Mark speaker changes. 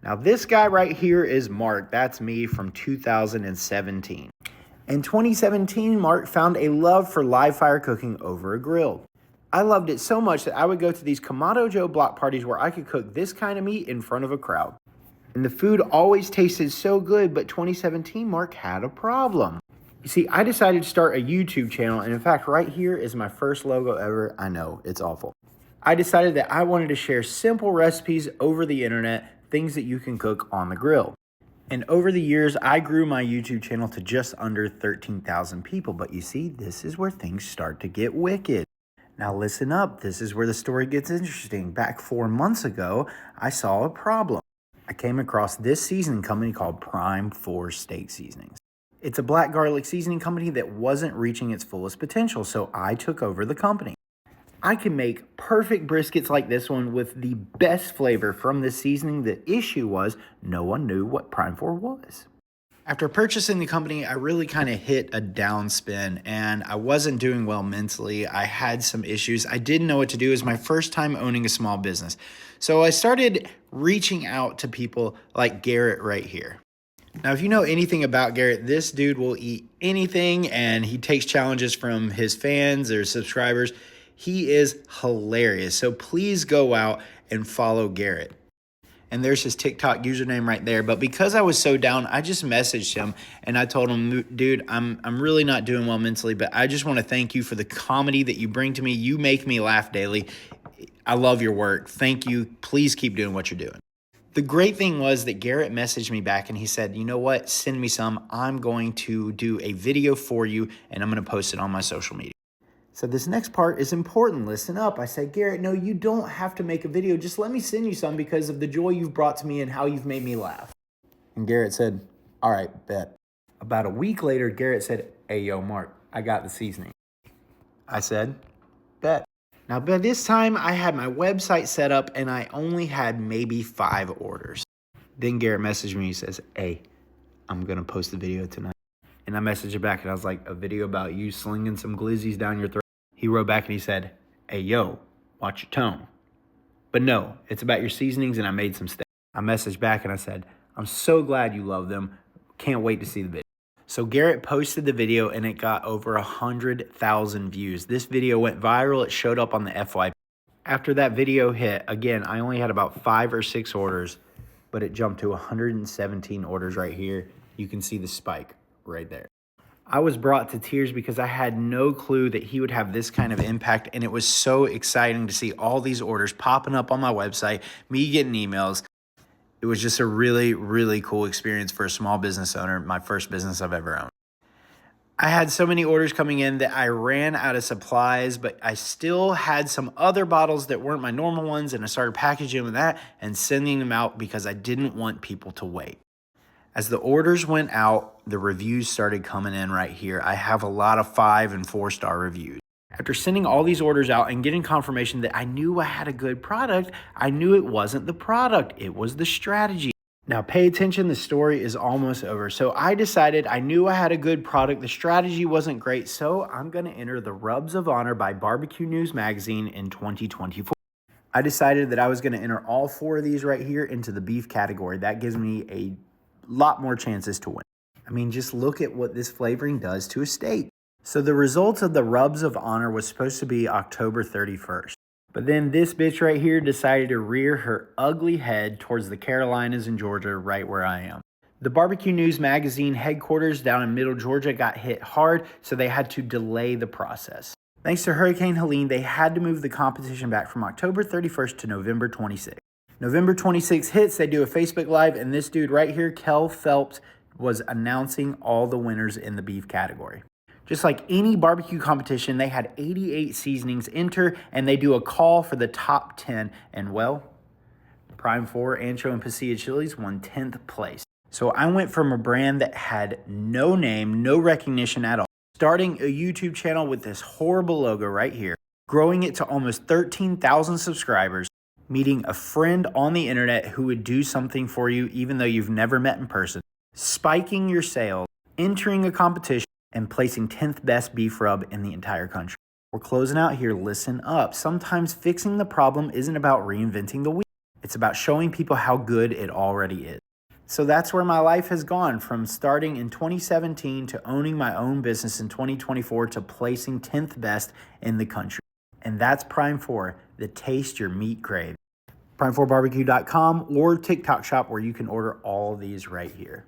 Speaker 1: Now this guy right here is Mark. That's me from 2017. In 2017, Mark found a love for live fire cooking over a grill. I loved it so much that I would go to these Kamado Joe block parties where I could cook this kind of meat in front of a crowd. And the food always tasted so good, but 2017, Mark had a problem. You see, I decided to start a YouTube channel, and in fact, right here is my first logo ever. I know, it's awful. I decided that I wanted to share simple recipes over the internet, things that you can cook on the grill. And over the years, I grew my YouTube channel to just under 13,000 people. But you see, this is where things start to get wicked. Now listen up, this is where the story gets interesting. Back 4 months ago, I saw a problem. I came across this seasoning company called Prime 4 Steak Seasonings. It's a black garlic seasoning company that wasn't reaching its fullest potential, so I took over the company. I can make perfect briskets like this one with the best flavor from this seasoning. The issue was no one knew what Prime 4 was. After purchasing the company, I really kind of hit a downspin and I wasn't doing well mentally. I had some issues. I didn't know what to do. It was my first time owning a small business. So I started reaching out to people like Garrett right here. Now, if you know anything about Garrett, this dude will eat anything and he takes challenges from his fans or subscribers. He is hilarious. So please go out and follow Garrett. And there's his TikTok username right there. But because I was so down, I just messaged him and I told him, dude, I'm really not doing well mentally, but I just want to thank you for the comedy that you bring to me. You make me laugh daily. I love your work. Thank you. Please keep doing what you're doing. The great thing was that Garrett messaged me back and he said, you know what? Send me some. I'm going to do a video for you and I'm going to post it on my social media. So this next part is important. Listen up. I said, Garrett, no, you don't have to make a video. Just let me send you some because of the joy you've brought to me and how you've made me laugh. And Garrett said, all right, bet. About a week later, Garrett said, hey, yo, Mark, I got the seasoning. I said, bet. Now, by this time, I had my website set up and I only had maybe 5 orders. Then Garrett messaged me. He says, hey, I'm going to post the video tonight. And I messaged him back and I was like, a video about you slinging some glizzies down your throat. He wrote back and he said, hey, yo, watch your tone. But no, it's about your seasonings and I made some steak. I messaged back and I said, I'm so glad you love them. Can't wait to see the video. So Garrett posted the video and it got over 100,000 views. This video went viral. It showed up on the FYP. After that video hit, again, I only had about 5 or 6 orders, but it jumped to 117 orders right here. You can see the spike right there. I was brought to tears because I had no clue that he would have this kind of impact, and it was so exciting to see all these orders popping up on my website, me getting emails. It was just a really, really cool experience for a small business owner, my first business I've ever owned. I had so many orders coming in that I ran out of supplies, but I still had some other bottles that weren't my normal ones, and I started packaging with that and sending them out because I didn't want people to wait. As the orders went out, the reviews started coming in right here. I have a lot of 5 and 4-star reviews. After sending all these orders out and getting confirmation that I knew I had a good product, I knew it wasn't the product, it was the strategy. Now pay attention, the story is almost over. So I decided I knew I had a good product, the strategy wasn't great, so I'm gonna enter the Rubs of Honor by Barbecue News Magazine in 2024. I decided that I was gonna enter all 4 of these right here into the beef category. That gives me a lot more chances to win. I mean, just look at what this flavoring does to a steak. So the results of the Rubs of Honor was supposed to be October 31st. But then this bitch right here decided to rear her ugly head towards the Carolinas and Georgia, right where I am. The Barbecue News Magazine headquarters down in Middle Georgia got hit hard, so they had to delay the process. Thanks to Hurricane Helene, they had to move the competition back from October 31st to November 26th. November 26th hits, they do a Facebook Live, and this dude right here, Kel Phelps, was announcing all the winners in the beef category. Just like any barbecue competition, they had 88 seasonings enter, and they do a call for the top 10. And well, Prime 4 Ancho and Pasilla chilies won 10th place. So I went from a brand that had no name, no recognition at all, starting a YouTube channel with this horrible logo right here, growing it to almost 13,000 subscribers, meeting a friend on the internet who would do something for you even though you've never met in person, spiking your sales, entering a competition, and placing 10th best beef rub in the entire country. We're closing out here. Listen up. Sometimes fixing the problem isn't about reinventing the wheel. It's about showing people how good it already is. So that's where my life has gone, from starting in 2017 to owning my own business in 2024 to placing 10th best in the country. And that's Prime 4, the taste your meat craves. Prime4barbecue.com or TikTok shop, where you can order all of these right here.